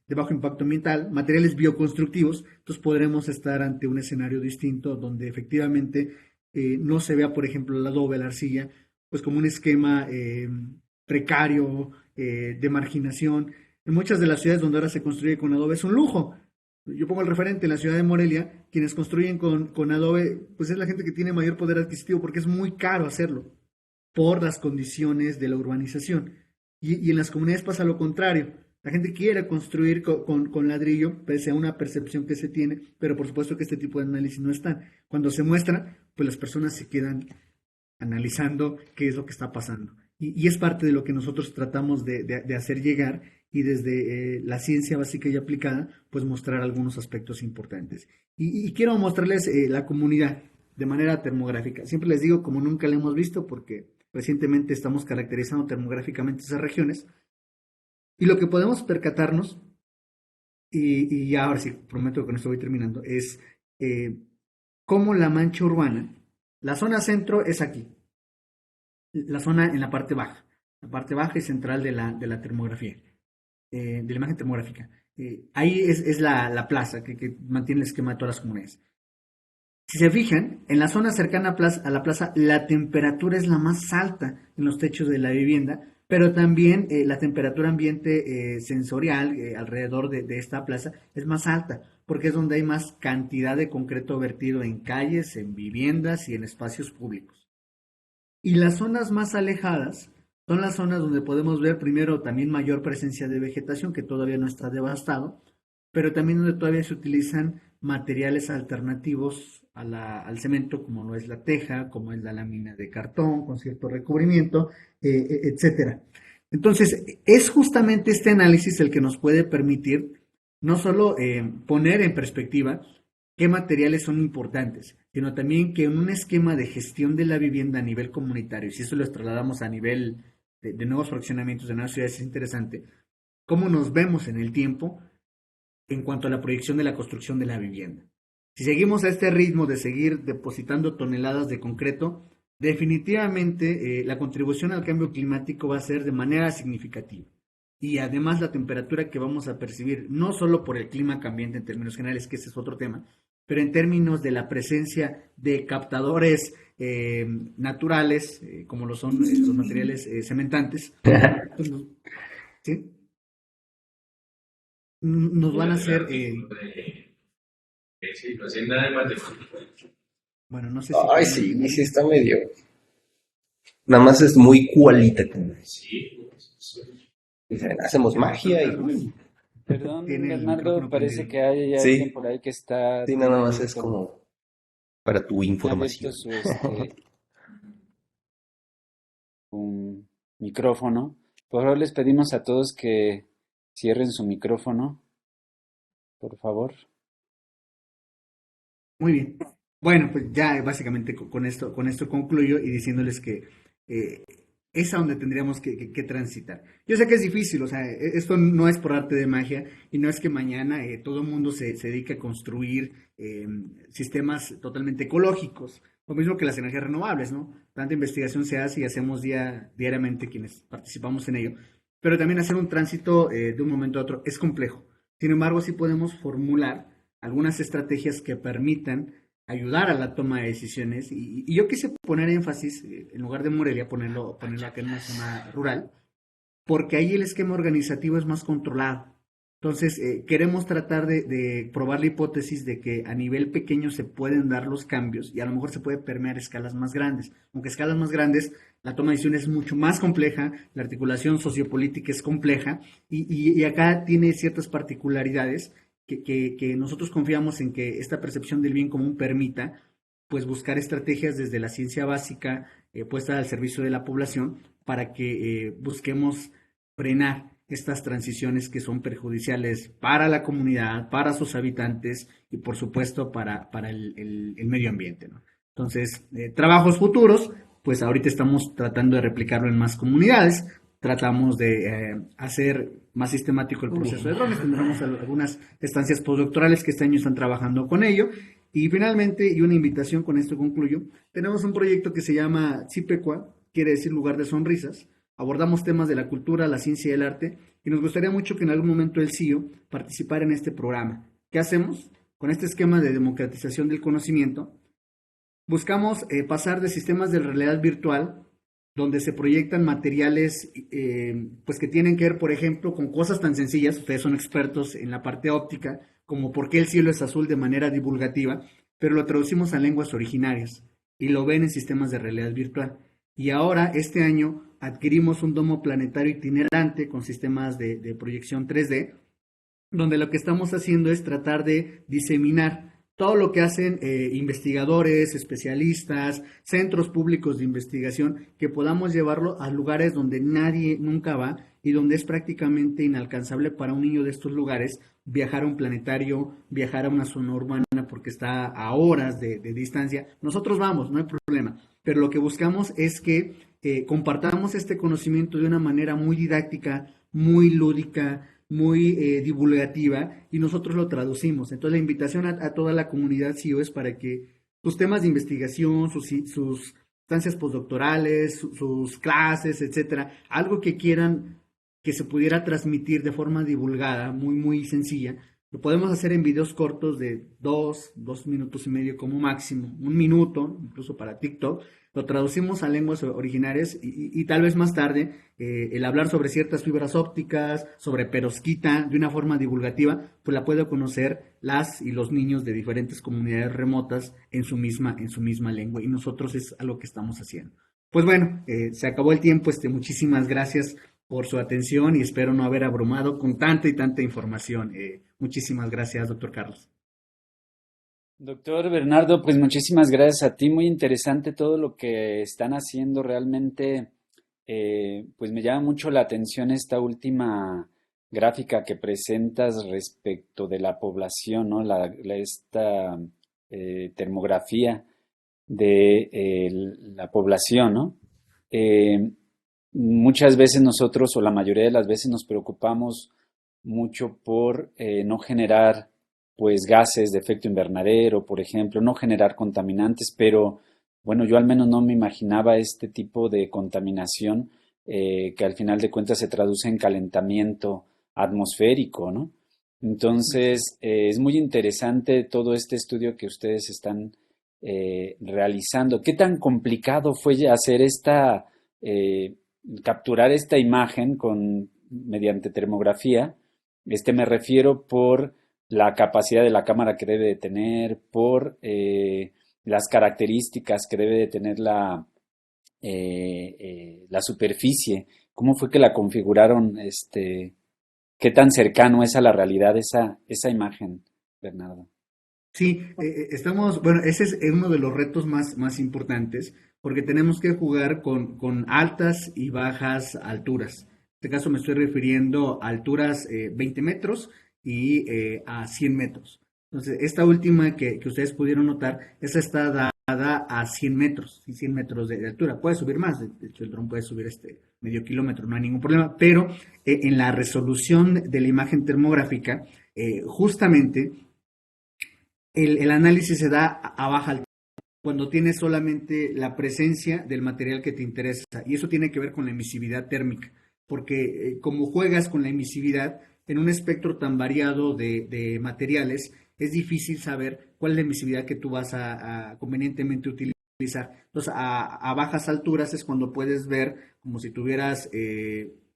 B: de bajo impacto ambiental, materiales bioconstructivos, entonces podremos estar ante un escenario distinto donde efectivamente no se vea, por ejemplo, el adobe, la arcilla, pues como un esquema precario, de marginación. En muchas de las ciudades donde ahora se construye con adobe es un lujo. Yo pongo el referente en la ciudad de Morelia, quienes construyen con adobe, pues es la gente que tiene mayor poder adquisitivo porque es muy caro hacerlo por las condiciones de la urbanización. Y en las comunidades pasa lo contrario. La gente quiere construir con ladrillo, pese a una percepción que se tiene, pero por supuesto que este tipo de análisis no están. Cuando se muestra, pues las personas se quedan analizando qué es lo que está pasando. Y es parte de lo que nosotros tratamos de hacer llegar y desde la ciencia básica y aplicada, pues mostrar algunos aspectos importantes. Y quiero mostrarles la comunidad de manera termográfica. Siempre les digo, como nunca la hemos visto, porque recientemente estamos caracterizando termográficamente esas regiones, y lo que podemos percatarnos, y ahora sí, prometo que con esto voy terminando, es cómo la mancha urbana, la zona centro es aquí, la zona en la parte baja y central de la termografía, de la imagen termográfica. Ahí es la plaza que mantiene el esquema de todas las comunidades. Si se fijan, en la zona cercana a la plaza, la temperatura es la más alta en los techos de la vivienda, pero también la temperatura ambiente sensorial alrededor de esta plaza es más alta, porque es donde hay más cantidad de concreto vertido en calles, en viviendas y en espacios públicos. Y las zonas más alejadas son las zonas donde podemos ver primero también mayor presencia de vegetación, que todavía no está devastado, pero también donde todavía se utilizan materiales alternativos al cemento, como lo es la teja, como es la lámina de cartón, con cierto recubrimiento, etcétera. Entonces, es justamente este análisis el que nos puede permitir no solo poner en perspectiva qué materiales son importantes, sino también que en un esquema de gestión de la vivienda a nivel comunitario, si eso lo trasladamos a nivel de nuevos fraccionamientos de nuevas ciudades, es interesante cómo nos vemos en el tiempo en cuanto a la proyección de la construcción de la vivienda. Si seguimos a este ritmo de seguir depositando toneladas de concreto, definitivamente la contribución al cambio climático va a ser de manera significativa. Y además la temperatura que vamos a percibir, no solo por el clima cambiante en términos generales, que ese es otro tema, pero en términos de la presencia de captadores naturales, como lo son los materiales cementantes, ¿sí? Nos van a hacer...
C: Sí, no hacen nada de matemáticas.
B: bueno, no sé si...
D: Ay, sí, sí está medio. Nada más es muy cualitativo.
C: Sí,
D: Dicen, hacemos magia y.
A: Perdón,
B: Tiene el
A: Bernardo,
B: micrófono
A: parece
B: prendido.
A: que hay
D: Sí.
A: alguien por ahí que está...
D: Sí, nada más es como para tu
A: ha abierto
D: información.
A: un micrófono. Por favor, les pedimos a todos que cierren su micrófono, por favor.
B: Muy bien. Bueno, pues ya básicamente con esto concluyo y diciéndoles que es a donde tendríamos que transitar. Yo sé que es difícil, o sea, esto no es por arte de magia y no es que mañana todo el mundo se dedique a construir sistemas totalmente ecológicos, lo mismo que las energías renovables, ¿no? Tanta investigación se hace y hacemos diariamente quienes participamos en ello, pero también hacer un tránsito de un momento a otro es complejo. Sin embargo, sí podemos formular algunas estrategias que permitan ayudar a la toma de decisiones y yo quise poner énfasis, en lugar de Morelia, ponerlo acá en una zona rural, porque ahí el esquema organizativo es más controlado. Entonces, queremos tratar de probar la hipótesis de que a nivel pequeño se pueden dar los cambios y a lo mejor se puede permear escalas más grandes. Aunque escalas más grandes, la toma de decisiones es mucho más compleja, la articulación sociopolítica es compleja y acá tiene ciertas particularidades que nosotros confiamos en que esta percepción del bien común permita pues buscar estrategias desde la ciencia básica puesta al servicio de la población para que busquemos frenar estas transiciones que son perjudiciales para la comunidad, para sus habitantes y por supuesto para el medio ambiente, ¿no? Entonces, trabajos futuros, pues ahorita estamos tratando de replicarlo en más comunidades, tratamos de hacer más sistemático el proceso de drones, tendremos algunas estancias postdoctorales que este año están trabajando con ello. Y finalmente, y una invitación, con esto concluyo, tenemos un proyecto que se llama Cipecua, quiere decir lugar de sonrisas. Abordamos temas de la cultura, la ciencia y el arte, y nos gustaría mucho que en algún momento el CIO participara en este programa. ¿Qué hacemos? Con este esquema de democratización del conocimiento, buscamos pasar de sistemas de realidad virtual, donde se proyectan materiales pues que tienen que ver, por ejemplo, con cosas tan sencillas, ustedes son expertos en la parte óptica, como por qué el cielo es azul de manera divulgativa, pero lo traducimos a lenguas originarias y lo ven en sistemas de realidad virtual. Y ahora, este año, adquirimos un domo planetario itinerante con sistemas de proyección 3D, donde lo que estamos haciendo es tratar de diseminar todo lo que hacen investigadores, especialistas, centros públicos de investigación, que podamos llevarlo a lugares donde nadie nunca va y donde es prácticamente inalcanzable para un niño de estos lugares viajar a un planetario, viajar a una zona urbana porque está a horas de distancia. Nosotros vamos, no hay problema, pero lo que buscamos es que compartamos este conocimiento de una manera muy didáctica, muy lúdica, muy divulgativa, y nosotros lo traducimos. Entonces la invitación a toda la comunidad CIO es para que sus temas de investigación, sus estancias postdoctorales, sus clases, etcétera, algo que quieran que se pudiera transmitir de forma divulgada, muy, muy sencilla, lo podemos hacer en videos cortos de 2 minutos y medio como máximo, 1 minuto, incluso para TikTok. Lo traducimos a lenguas originarias y tal vez más tarde el hablar sobre ciertas fibras ópticas, sobre perovskita, de una forma divulgativa, pues la pueden conocer las y los niños de diferentes comunidades remotas en su misma lengua, y nosotros es a lo que estamos haciendo. Pues bueno, se acabó el tiempo, muchísimas gracias por su atención y espero no haber abrumado con tanta y tanta información. Muchísimas gracias, doctor Carlos.
A: Doctor Bernardo, pues muchísimas gracias a ti, muy interesante todo lo que están haciendo, realmente pues me llama mucho la atención esta última gráfica que presentas respecto de la población, ¿no? Esta termografía de la población, ¿no? Muchas veces nosotros, o la mayoría de las veces, nos preocupamos mucho por no generar pues gases de efecto invernadero, por ejemplo, no generar contaminantes, pero bueno, yo al menos no me imaginaba este tipo de contaminación que al final de cuentas se traduce en calentamiento atmosférico, ¿no? Entonces, es muy interesante todo este estudio que ustedes están realizando. ¿Qué tan complicado fue hacer capturar esta imagen mediante termografía? Me refiero por la capacidad de la cámara que debe de tener, por las características que debe de tener la superficie. ¿Cómo fue que la configuraron? ¿Qué tan cercano es a la realidad esa imagen, Bernardo?
B: Sí, bueno, ese es uno de los retos más importantes, porque tenemos que jugar con altas y bajas alturas. En este caso me estoy refiriendo a alturas 20 metros y a 100 metros. Entonces, esta última que ustedes pudieron notar, esa está dada a 100 metros, y 100 metros de altura. Puede subir más, de hecho el dron puede subir medio kilómetro, no hay ningún problema, pero en la resolución de la imagen termográfica, justamente el análisis se da a baja altura, cuando tienes solamente la presencia del material que te interesa, y eso tiene que ver con la emisividad térmica, porque como juegas con la emisividad en un espectro tan variado de materiales, es difícil saber cuál es la emisividad que tú vas a convenientemente utilizar. Entonces, a bajas alturas es cuando puedes ver como si tuvieras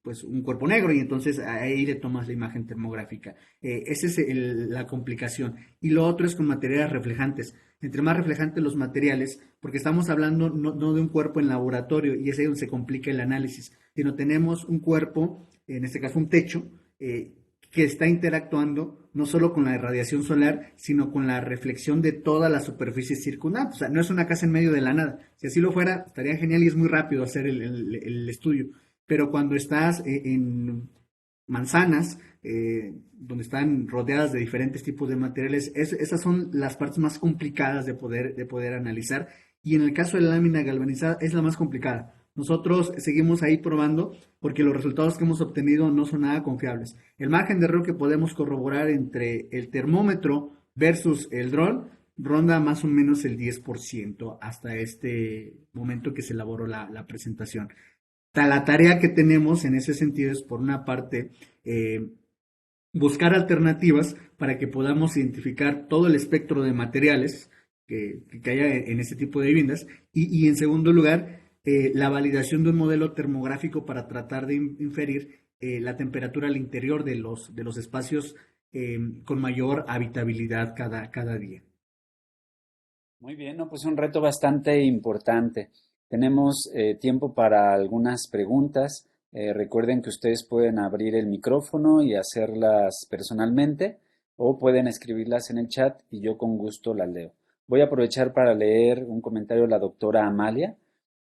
B: pues un cuerpo negro, y entonces ahí le tomas la imagen termográfica. Esa es la complicación. Y lo otro es con materiales reflejantes. Entre más reflejantes los materiales, porque estamos hablando no de un cuerpo en laboratorio, y es ahí donde se complica el análisis, sino tenemos un cuerpo, en este caso un techo, que está interactuando no solo con la irradiación solar, sino con la reflexión de toda la superficie circundante. O sea, no es una casa en medio de la nada. Si así lo fuera, estaría genial y es muy rápido hacer el estudio. Pero cuando estás en manzanas, donde están rodeadas de diferentes tipos de materiales, esas son las partes más complicadas de poder analizar. Y en el caso de la lámina galvanizada es la más complicada. Nosotros seguimos ahí probando porque los resultados que hemos obtenido no son nada confiables. El margen de error que podemos corroborar entre el termómetro versus el dron ronda más o menos el 10% hasta este momento que se elaboró la presentación. La tarea que tenemos en ese sentido es, por una parte, buscar alternativas para que podamos identificar todo el espectro de materiales que haya en este tipo de viviendas y en segundo lugar, la validación de un modelo termográfico para tratar de inferir la temperatura al interior de los espacios con mayor habitabilidad cada día.
A: Muy bien, ¿no? Pues un reto bastante importante. Tenemos tiempo para algunas preguntas. Recuerden que ustedes pueden abrir el micrófono y hacerlas personalmente o pueden escribirlas en el chat y yo con gusto las leo. Voy a aprovechar para leer un comentario de la doctora Amalia.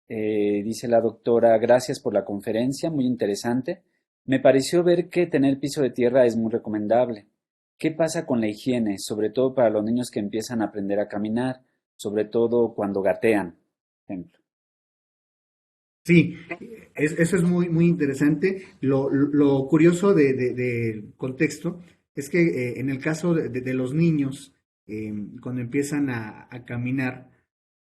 A: Dice la doctora, gracias por la conferencia, muy interesante. Me pareció ver que tener piso de tierra es muy recomendable. ¿Qué pasa con la higiene, sobre todo para los niños que empiezan a aprender a caminar, sobre todo cuando gatean, por ejemplo?
B: Sí, eso es muy interesante. Lo curioso del contexto es que en el caso de los niños, cuando empiezan a caminar,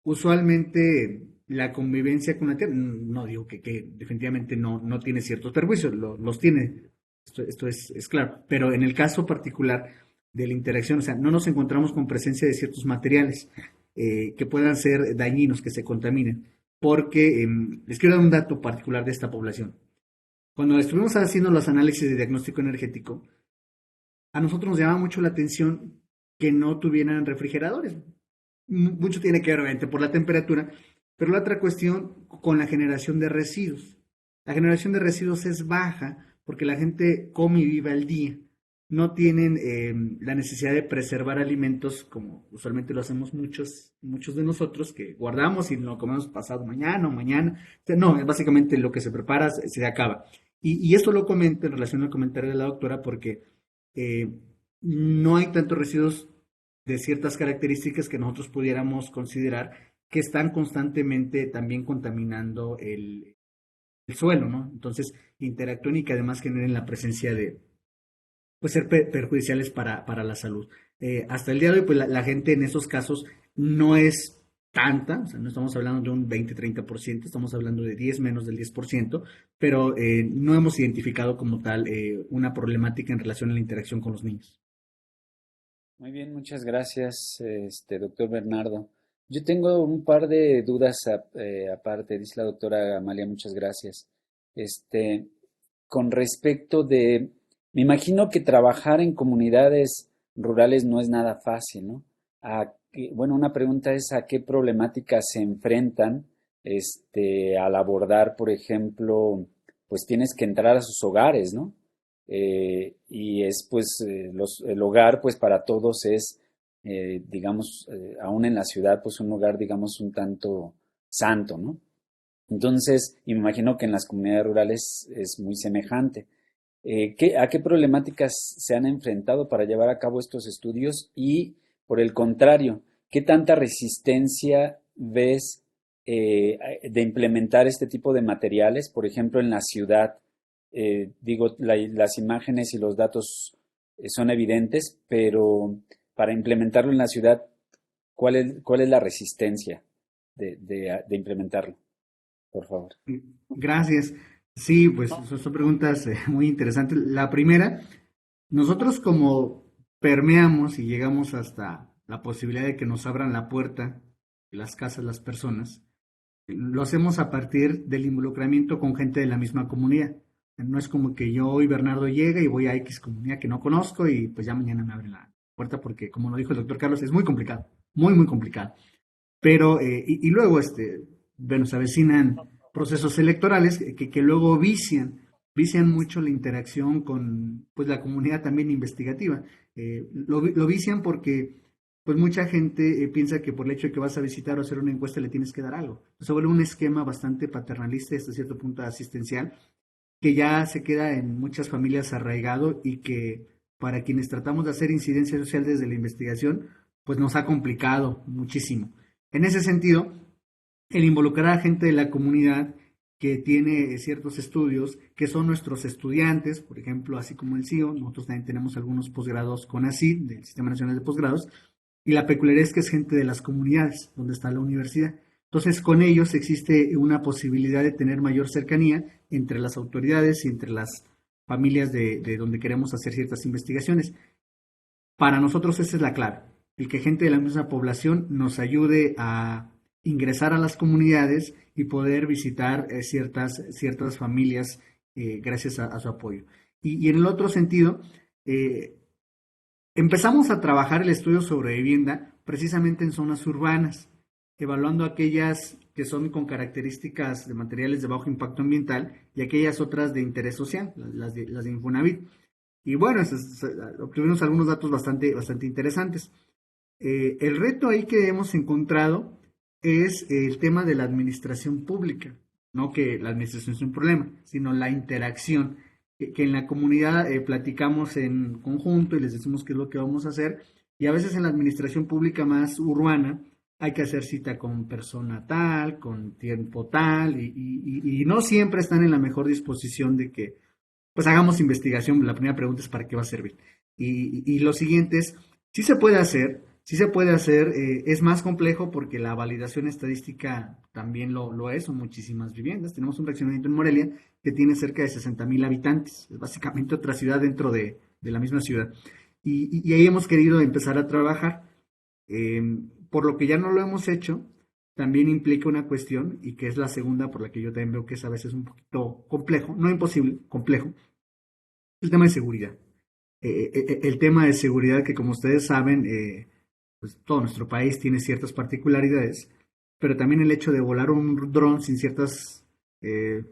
B: usualmente la convivencia con la tierra, no digo que definitivamente no tiene ciertos perjuicios, los tiene, esto es claro, pero en el caso particular de la interacción, o sea, no nos encontramos con presencia de ciertos materiales que puedan ser dañinos, que se contaminen, porque les quiero dar un dato particular de esta población. Cuando estuvimos haciendo los análisis de diagnóstico energético, a nosotros nos llamaba mucho la atención que no tuvieran refrigeradores. Mucho tiene que ver, obviamente, por la temperatura, pero la otra cuestión con la generación de residuos. La generación de residuos es baja porque la gente come y vive al día. No tienen la necesidad de preservar alimentos como usualmente lo hacemos muchos de nosotros, que guardamos y lo comemos pasado mañana o mañana. O sea, no, es básicamente lo que se prepara se acaba. Y esto lo comento en relación al comentario de la doctora porque eh, no hay tantos residuos de ciertas características que nosotros pudiéramos considerar que están constantemente también contaminando el suelo, ¿no? Entonces, interactúan y que además generen la presencia de, pues, ser perjudiciales para la salud. Hasta el día de hoy, pues, la gente en esos casos no es tanta, o sea, no estamos hablando de un 20-30%, estamos hablando de 10, menos del 10%, pero no hemos identificado como tal una problemática en relación a la interacción con los niños.
A: Muy bien, muchas gracias, doctor Bernardo. Yo tengo un par de dudas aparte, dice la doctora Amalia, muchas gracias. Este, con respecto de, me imagino que trabajar en comunidades rurales no es nada fácil, ¿no? Bueno, una pregunta es a qué problemáticas se enfrentan, al abordar, por ejemplo, pues tienes que entrar a sus hogares, ¿no? Y es pues el hogar pues para todos es digamos aún en la ciudad pues un hogar digamos un tanto santo, ¿no? Entonces y me imagino que en las comunidades rurales es muy semejante. ¿A qué problemáticas se han enfrentado para llevar a cabo estos estudios? Y por el contrario, ¿qué tanta resistencia ves de implementar este tipo de materiales, por ejemplo, en la ciudad? Digo, las imágenes y los datos son evidentes, pero para implementarlo en la ciudad, cuál es la resistencia de implementarlo? Por favor.
B: Gracias. Sí, pues son preguntas muy interesantes. La primera, nosotros como permeamos y llegamos hasta la posibilidad de que nos abran la puerta de las casas, las personas, lo hacemos a partir del involucramiento con gente de la misma comunidad. No es como que yo hoy Bernardo llega y voy a X comunidad que no conozco y pues ya mañana me abren la puerta porque, como lo dijo el doctor Carlos, es muy complicado, muy complicado. Pero, y luego, bueno, se avecinan procesos electorales que luego vician vician mucho la interacción con pues la comunidad también investigativa. Lo vician porque pues mucha gente piensa que por el hecho de que vas a visitar o hacer una encuesta le tienes que dar algo. Se vuelve un esquema bastante paternalista y hasta cierto punto asistencial que ya se queda en muchas familias arraigado y que para quienes tratamos de hacer incidencia social desde la investigación, pues nos ha complicado muchísimo. En ese sentido, el involucrar a gente de la comunidad que tiene ciertos estudios, que son nuestros estudiantes, por ejemplo, así como el CIO, nosotros también tenemos algunos posgrados con ACID, del Sistema Nacional de Posgrados, y la peculiaridad es que es gente de las comunidades donde está la universidad. Entonces, con ellos existe una posibilidad de tener mayor cercanía entre las autoridades y entre las familias de donde queremos hacer ciertas investigaciones. Para nosotros esa es la clave, el que gente de la misma población nos ayude a ingresar a las comunidades y poder visitar ciertas familias gracias a su apoyo. Y en el otro sentido, eh, empezamos a trabajar el estudio sobre vivienda precisamente en zonas urbanas, evaluando aquellas que son con características de materiales de bajo impacto ambiental y aquellas otras de interés social, las de Infonavit. Y bueno, obtuvimos algunos datos bastante interesantes. El reto ahí que hemos encontrado es el tema de la administración pública, no que la administración es un problema, sino la interacción, que en la comunidad platicamos en conjunto y les decimos qué es lo que vamos a hacer, y a veces en la administración pública más urbana hay que hacer cita con persona tal, con tiempo tal, y no siempre están en la mejor disposición de que pues hagamos investigación. La primera pregunta es ¿para qué va a servir? Y lo siguiente es, sí se puede hacer, es más complejo porque la validación estadística también lo es, son muchísimas viviendas. Tenemos un fraccionamiento en Morelia que tiene cerca de 60,000 habitantes, es básicamente otra ciudad dentro de la misma ciudad. Y ahí hemos querido empezar a trabajar. Eh, por lo que ya no lo hemos hecho, también implica una cuestión, y que es la segunda por la que yo también veo que es a veces un poquito complejo, no imposible, complejo, el tema de seguridad. El tema de seguridad que como ustedes saben, pues todo nuestro país tiene ciertas particularidades, pero también el hecho de volar un dron sin ciertas eh,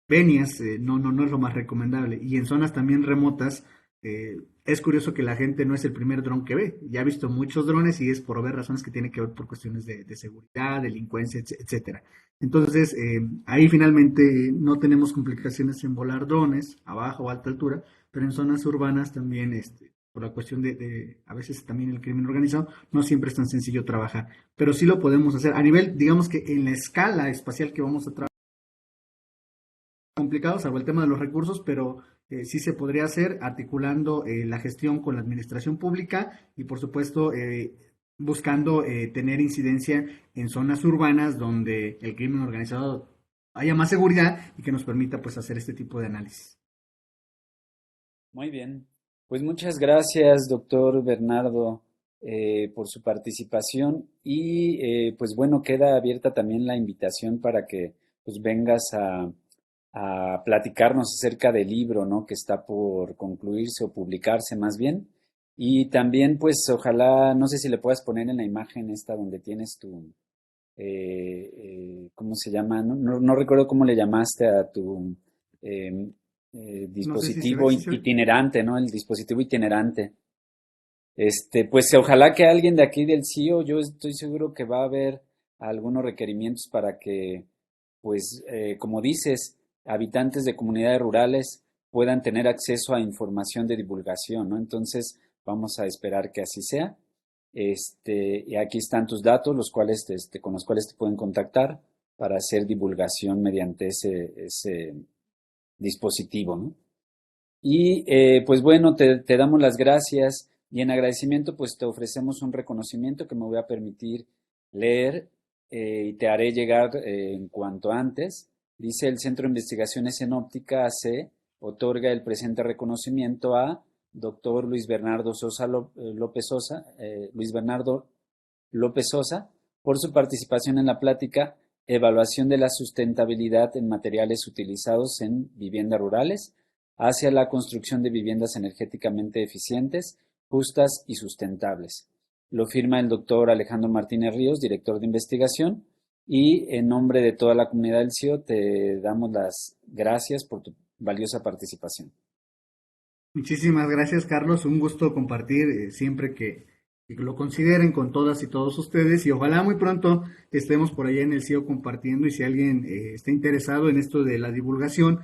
B: venias no es lo más recomendable. Y en zonas también remotas, es curioso que la gente no es el primer dron que ve. Ya ha visto muchos drones y es por ver razones que tienen que ver por cuestiones de seguridad, delincuencia, etcétera. Entonces, ahí finalmente no tenemos complicaciones en volar drones a baja o alta altura, pero en zonas urbanas también, por la cuestión a veces también el crimen organizado, no siempre es tan sencillo trabajar. Pero sí lo podemos hacer a nivel, digamos que en la escala espacial que vamos a trabajar complicado, salvo el tema de los recursos, pero sí se podría hacer articulando la gestión con la administración pública y, por supuesto, buscando tener incidencia en zonas urbanas donde el crimen organizado haya más seguridad y que nos permita pues hacer este tipo de análisis.
A: Muy bien. Pues muchas gracias, doctor Bernardo, por su participación y pues bueno, queda abierta también la invitación para que pues vengas a platicarnos acerca del libro, ¿no? Que está por concluirse o publicarse más bien. Y también, pues, ojalá, no sé si le puedas poner en la imagen esta donde tienes tu, ¿cómo se llama? No recuerdo cómo le llamaste a tu eh,
B: No sé si se ve,
A: dispositivo
B: si se ve.
A: itinerante, ¿no? El dispositivo itinerante. Pues ojalá que alguien de aquí del CIO, yo estoy seguro que va a haber algunos requerimientos para que, pues, como dices, habitantes de comunidades rurales puedan tener acceso a información de divulgación, ¿no? Entonces, vamos a esperar que así sea. Y aquí están tus datos, los cuales, con los cuales te pueden contactar para hacer divulgación mediante ese dispositivo, ¿no? Y pues bueno, te damos las gracias y en agradecimiento pues te ofrecemos un reconocimiento que me voy a permitir leer y te haré llegar en cuanto antes. Dice: el Centro de Investigaciones en Óptica AC otorga el presente reconocimiento a doctor Luis Bernardo López Sosa, Luis Bernardo López Sosa, por su participación en la plática Evaluación de la sustentabilidad en materiales utilizados en viviendas rurales hacia la construcción de viviendas energéticamente eficientes, justas y sustentables. Lo firma el doctor Alejandro Martínez Ríos, director de investigación, y en nombre de toda la comunidad del CIO te damos las gracias por tu valiosa participación.
B: Muchísimas gracias, Carlos. Un gusto compartir siempre que lo consideren con todas y todos ustedes y ojalá muy pronto estemos por allá en el CIO compartiendo y si alguien está interesado en esto de la divulgación,